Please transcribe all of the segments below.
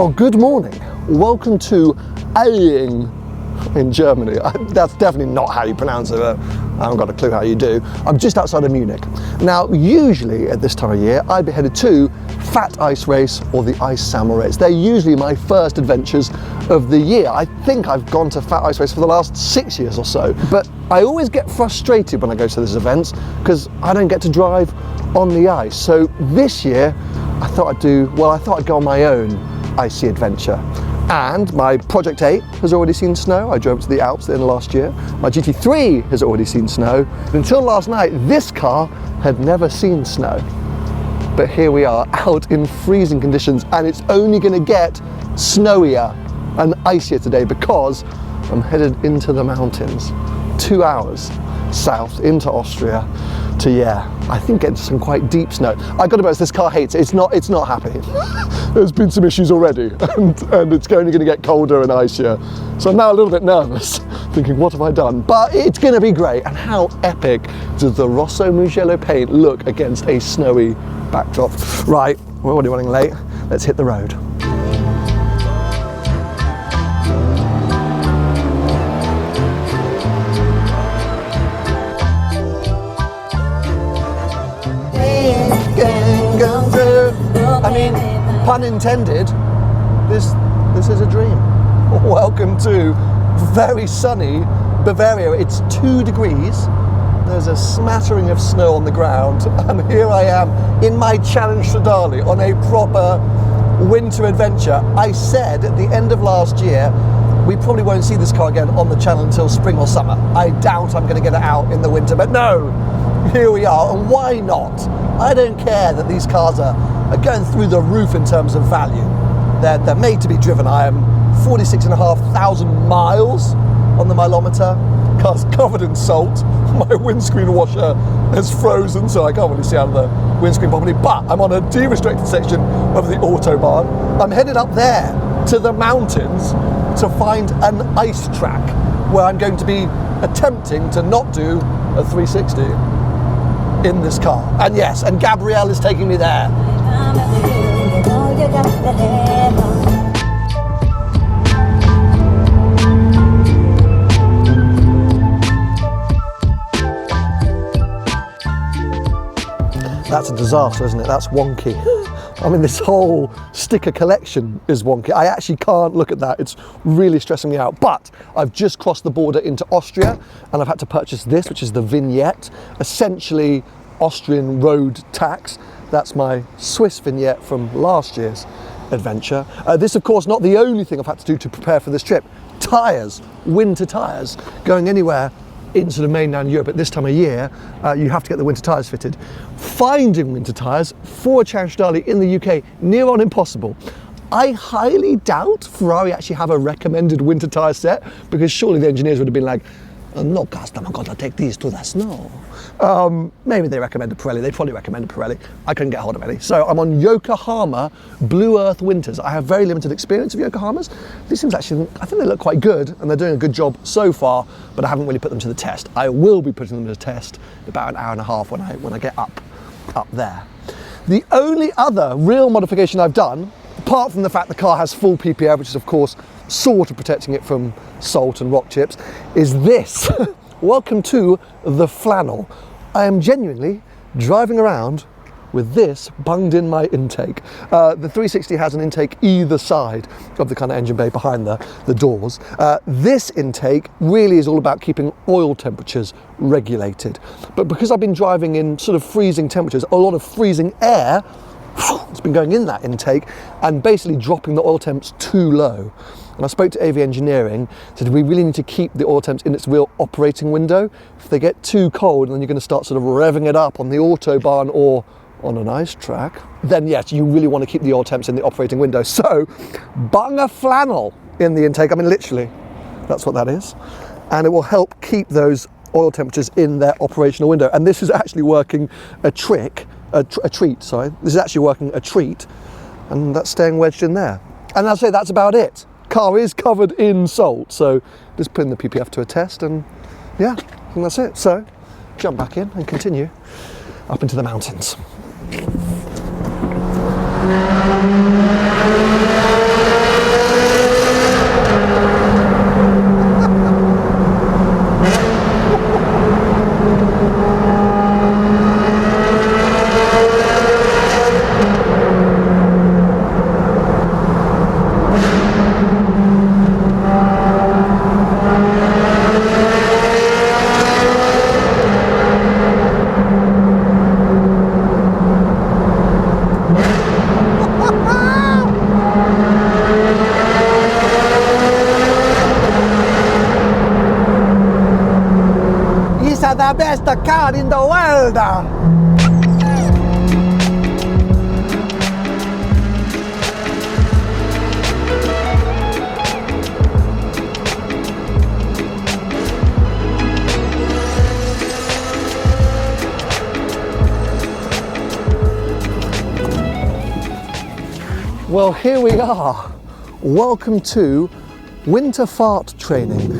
Well, good morning. Welcome to Aying in Germany. That's definitely not how you pronounce it, but I haven't got a clue how you do. I'm just outside of Munich. Now, usually at this time of year, I'd be headed to Fat Ice Race or the Ice Salmon Race. They're usually my first adventures of the year. I think I've gone to Fat Ice Race for the last 6 years or so, but I always get frustrated when I go to these events because I don't get to drive on the ice. So this year, I thought I'd go on my own icy adventure. And my Project 8 has already seen snow. I drove to the Alps in last year. My GT3 has already seen snow. Until last night, this car had never seen snow. But here we are out in freezing conditions, and it's only going to get snowier and icier today because I'm headed into the mountains. 2 hours south into Austria to, I think get some quite deep snow. I got to be honest, this car hates it. It's not happy. There's been some issues already, and it's only going to get colder and icier. So I'm now a little bit nervous, thinking, what have I done? But it's going to be great. And how epic does the Rosso Mugello paint look against a snowy backdrop? Right, we're already running late. Let's hit the road. I mean, pun intended, this is a dream. Welcome to very sunny Bavaria. It's 2 degrees. There's a smattering of snow on the ground, and here I am in my Challenge Stradale on a proper winter adventure. I said at the end of last year, we probably won't see this car again on the channel until spring or summer. I doubt I'm going to get it out in the winter, but no, here we are, and why not? I don't care that these cars are going through the roof in terms of value. They're made to be driven. I am 46,500 miles on the mileometer. Car's covered in salt. My windscreen washer has frozen, so I can't really see out of the windscreen properly, but I'm on a de-restricted section of the Autobahn. I'm headed up there to the mountains to find an ice track where I'm going to be attempting to not do a 360 in this car. And yes, and Gabrielle is taking me there. That's a disaster, isn't it? That's wonky. I mean, this whole sticker collection is wonky. I actually can't look at that. It's really stressing me out. But I've just crossed the border into Austria, and I've had to purchase this, which is the vignette, essentially Austrian road tax. That's my Swiss vignette from last year's adventure. This, of course, not the only thing I've had to do to prepare for this trip. Tyres, winter tyres, going anywhere in sort of mainland Europe at this time of year, you have to get the winter tyres fitted. Finding winter tyres for a Challenge Stradale in the UK, near on impossible. I highly doubt Ferrari actually have a recommended winter tyre set, because surely the engineers would have been like, no customer gonna take these to the snow. Maybe they recommended Pirelli. They probably recommended Pirelli. I couldn't get hold of any. So I'm on Yokohama Blue Earth Winters. I have very limited experience of Yokohamas. These things actually, I think they look quite good, and they're doing a good job so far, but I haven't really put them to the test. I will be putting them to the test in about an hour and a half when I get up there. The only other real modification I've done, apart from the fact the car has full PPF, which is of course sort of protecting it from salt and rock chips, is this. Welcome to the flannel. I am genuinely driving around with this bunged in my intake. The 360 has an intake either side of the kind of engine bay behind the doors. This intake really is all about keeping oil temperatures regulated. But because I've been driving in sort of freezing temperatures, a lot of freezing air, it's been going in that intake and basically dropping the oil temps too low. And I spoke to AV Engineering, said we really need to keep the oil temps in its real operating window. If they get too cold and then you're going to start sort of revving it up on the Autobahn or on an ice track, then yes, you really want to keep the oil temps in the operating window. So, bung a flannel in the intake. I mean, literally, that's what that is. And it will help keep those oil temperatures in their operational window. And this is actually working a treat. This is actually working a treat, and that's staying wedged in there. And I'll say that's about it. Car is covered in salt, so just putting the PPF to a test, and yeah, I think that's it. So jump back in and continue up into the mountains. are the best car in the world. Well, here we are. Welcome to winter fart training.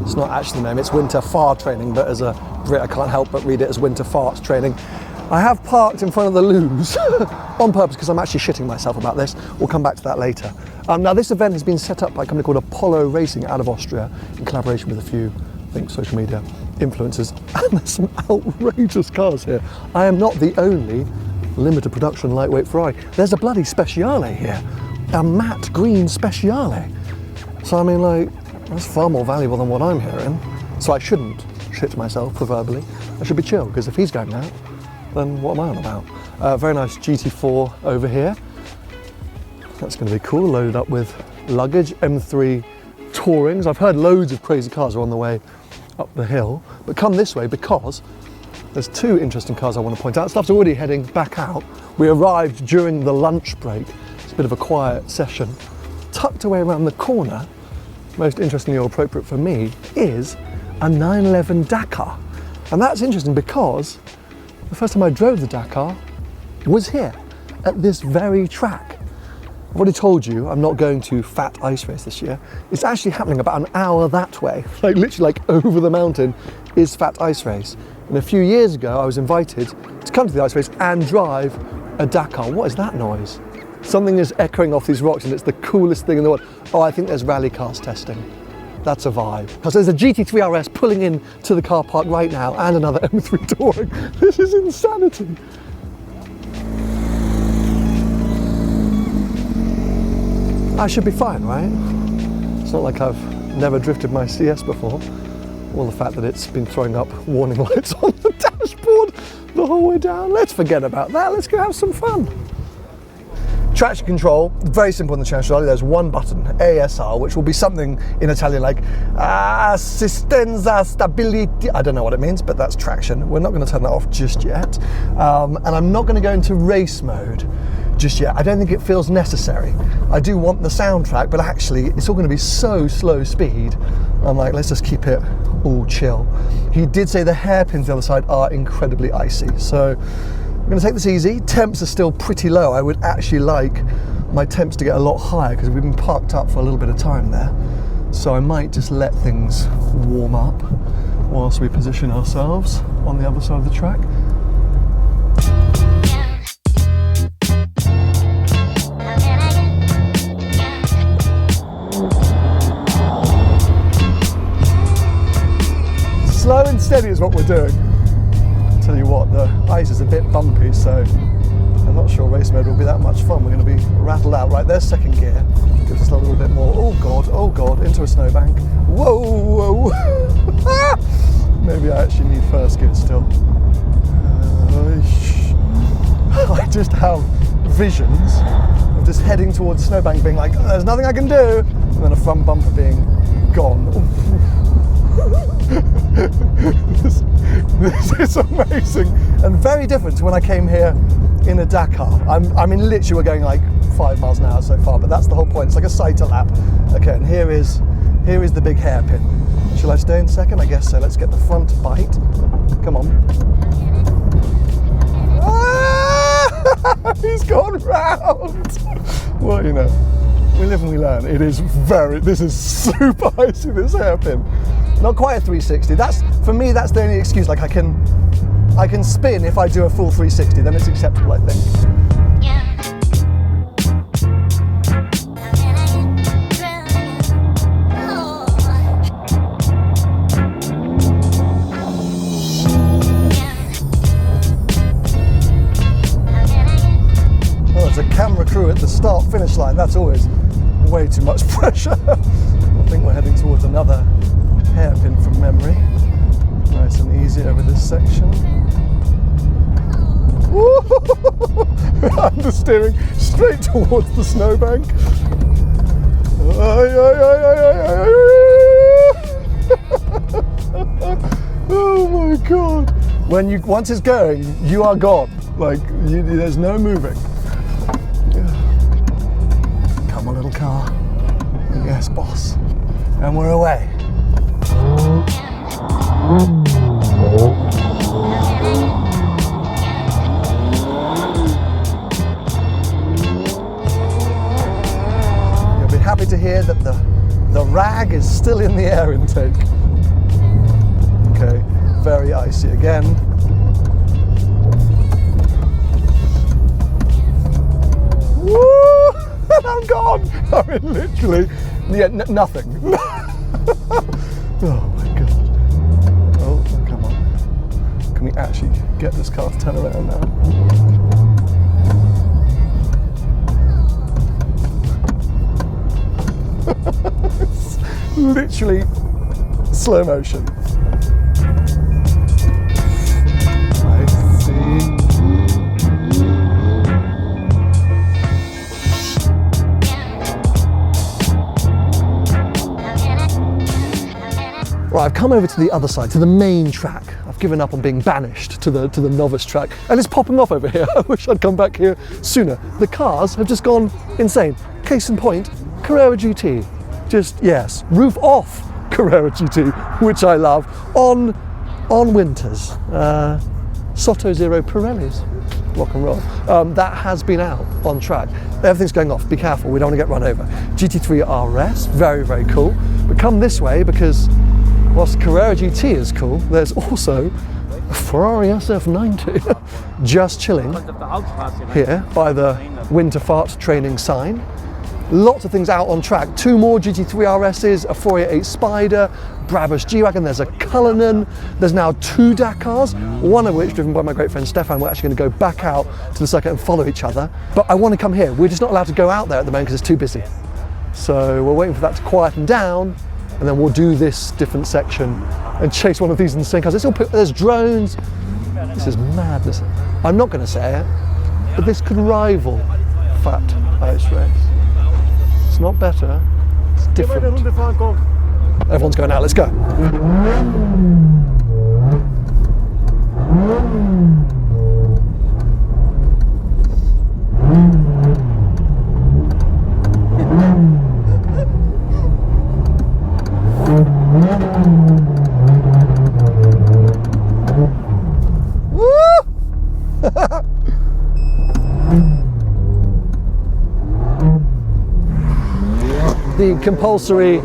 It's not actually the name, it's winter fart training, but as a Brit I can't help but read it as winter fart training. I have parked in front of the loos on purpose because I'm actually shitting myself about this. We'll come back to that later. Now this event has been set up by a company called Apollo Racing out of Austria in collaboration with a few, I think, social media influencers. And there's some outrageous cars here. I am not the only limited production lightweight Ferrari. There's a bloody Speciale here, a matte green Speciale. So I mean, like, that's far more valuable than what I'm hearing. So I shouldn't shit myself, proverbially. I should be chill, because if he's going out, then what am I on about? Very nice GT4 over here. That's going to be cool, loaded up with luggage, M3 Tourings. I've heard loads of crazy cars are on the way up the hill, but come this way because there's two interesting cars I want to point out. Stuff's already heading back out. We arrived during the lunch break. It's a bit of a quiet session. Tucked away around the corner, most interestingly or appropriate for me, is a 911 Dakar. And that's interesting because the first time I drove the Dakar was here, at this very track. I've already told you I'm not going to Fat Ice Race this year. It's actually happening about an hour that way. Like literally like over the mountain is Fat Ice Race. And a few years ago, I was invited to come to the ice race and drive a Dakar. What is that noise? Something is echoing off these rocks and it's the coolest thing in the world. Oh, I think there's rally cars testing. That's a vibe. Because there's a GT3 RS pulling in to the car park right now and another M3 Touring. This is insanity. I should be fine, right? It's not like I've never drifted my CS before. Or the fact that it's been throwing up warning lights on the dashboard the whole way down. Let's forget about that. Let's go have some fun. Traction control, very simple in the channel. There's one button, ASR, which will be something in Italian like assistenza stability. I don't know what it means, but that's traction. We're not going to turn that off just yet. And I'm not going to go into race mode just yet. I don't think it feels necessary. I do want the soundtrack, but actually it's all going to be so slow speed. I'm like, let's just keep it all chill. He did say the hairpins the other side are incredibly icy. So I'm going to take this easy. Temps are still pretty low. I would actually like my temps to get a lot higher because we've been parked up for a little bit of time there. So I might just let things warm up whilst we position ourselves on the other side of the track. Slow and steady is what we're doing. Tell you what, the ice is a bit bumpy, so I'm not sure race mode will be that much fun. We're going to be rattled out. Right, there's second gear. Gives us a little bit more. Oh god, into a snowbank. Whoa. Maybe I actually need first gear still. I just have visions of just heading towards the snowbank being like, there's nothing I can do, and then a front bumper being gone. This is amazing and very different to when I came here in a Dakar. I mean, literally we're going like 5 miles an hour so far, but that's the whole point. It's like a cycle lap. Okay, and here is the big hairpin. Shall I stay in second? I guess so. Let's get the front bite. Come on. Ah! He's gone round. Well, you know, we live and we learn. This is super icy, this hairpin. Not quite a 360. For me, that's the only excuse. Like I can spin if I do a full 360, then it's acceptable, I think. There's a camera crew at the start-finish line. That's always way too much pressure. I think we're heading towards another hairpin from memory. Nice and easy over this section. Understeering straight towards the snowbank. Oh my God. Once it's going, you are gone. Like, there's no moving. Come on, little car. Yes, boss. And we're away. You'll be happy to hear that the rag is still in the air intake. Okay, very icy again. Woo! I'm gone! I mean, literally, yeah, nothing. Oh my God. Oh, come on. Can we actually get this car to turn around now? It's literally slow motion. I see. Right, I've come over to the other side, to the main track. I've given up on being banished to the novice track, and it's popping off over here. I wish I'd come back here sooner. The cars have just gone insane. Case in point, Carrera GT. Just, yes, roof off Carrera GT, which I love, on winters. Soto Zero Pirellis, rock and roll. That has been out on track. Everything's going off, be careful, we don't want to get run over. GT3 RS, very, very cool. But come this way, because whilst Carrera GT is cool, there's also a Ferrari SF90 just chilling here by the winter fart training sign. Lots of things out on track. 2 more GT3 RSs, a 488 Spider, Brabus G-Wagon, there's a Cullinan, there's now 2 Dakars, one of which, driven by my great friend Stefan, we're actually going to go back out to the circuit and follow each other. But I want to come here. We're just not allowed to go out there at the moment because it's too busy. So we're waiting for that to quieten down, and then we'll do this different section and chase one of these insane cars. There's drones. This is madness. I'm not going to say it, but this could rival Fat Ice Race. It's not better, it's different. Everyone's going out, let's go. The compulsory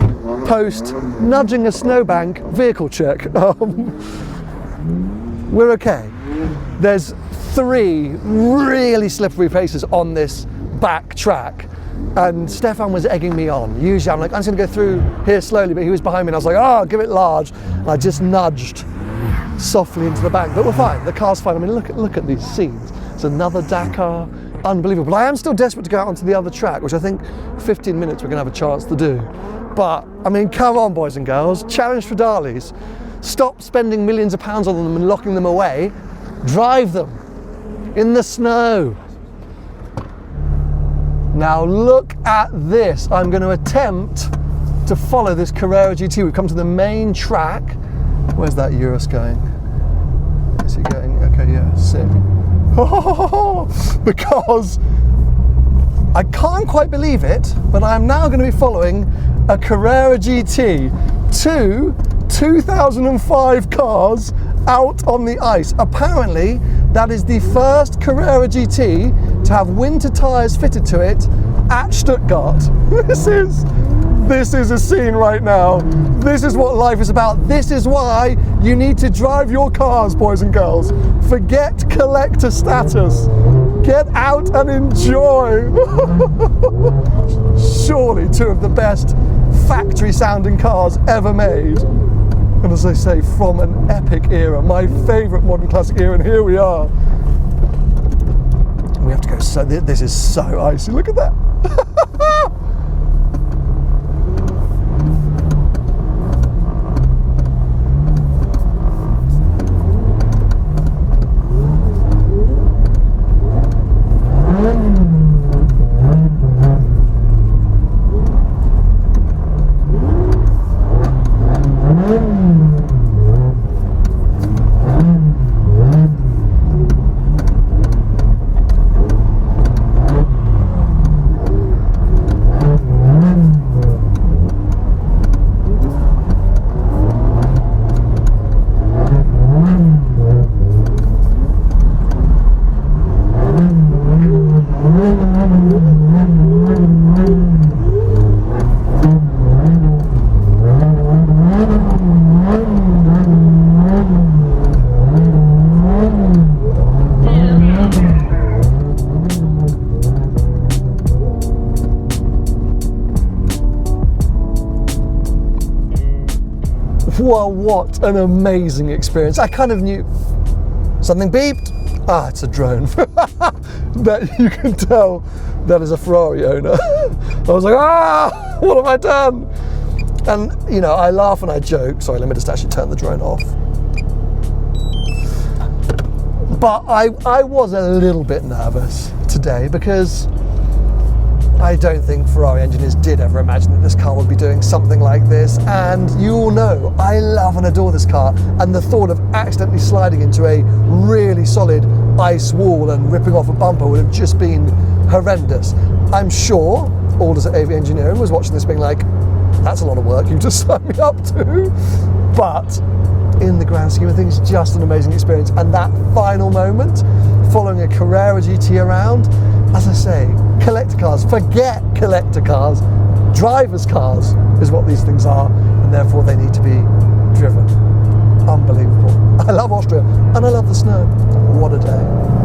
post nudging a snowbank vehicle check. We're okay. There's 3 really slippery places on this back track, and Stefan was egging me on. Usually I'm like, I'm just gonna go through here slowly, but he was behind me and I was like, oh, give it large. And I just nudged softly into the bank, but we're fine, the car's fine. I mean, look at these scenes. It's another Dakar, unbelievable. But I am still desperate to go out onto the other track, which I think 15 minutes we're gonna have a chance to do. But, I mean, come on, boys and girls, challenge for Darleys. Stop spending millions of pounds on them and locking them away. Drive them in the snow. Now look at this. I'm going to attempt to follow this Carrera GT. We've come to the main track. Where's that Urus going? Is he going? Okay, yeah, sick. Because I can't quite believe it, but I'm now going to be following a Carrera GT. 2 2005 cars out on the ice. Apparently, that is the first Carrera GT to have winter tyres fitted to it at Stuttgart. This is a scene right now. This is what life is about. This is why you need to drive your cars, boys and girls. Forget collector status. Get out and enjoy. Surely 2 of the best factory sounding cars ever made. And as I say, from an epic era, my favourite modern classic era, and here we are. We have to go, so this is so icy, look at that. Well, what an amazing experience. I kind of knew something beeped. Ah, it's a drone. But you can tell that is a Ferrari owner. I was like, ah, what have I done? And, you know, I laugh and I joke. Sorry, let me just actually turn the drone off. But I was a little bit nervous today because I don't think Ferrari engineers did ever imagine that this car would be doing something like this. And you all know, I love and adore this car. And the thought of accidentally sliding into a really solid ice wall and ripping off a bumper would have just been horrendous. I'm sure Aldous at AV Engineering was watching this being like, that's a lot of work you just signed me up to. But in the grand scheme of things, just an amazing experience. And that final moment, following a Carrera GT around, as I say, collector cars, forget collector cars, driver's cars is what these things are, and therefore they need to be driven. Unbelievable. I love Austria, and I love the snow. What a day.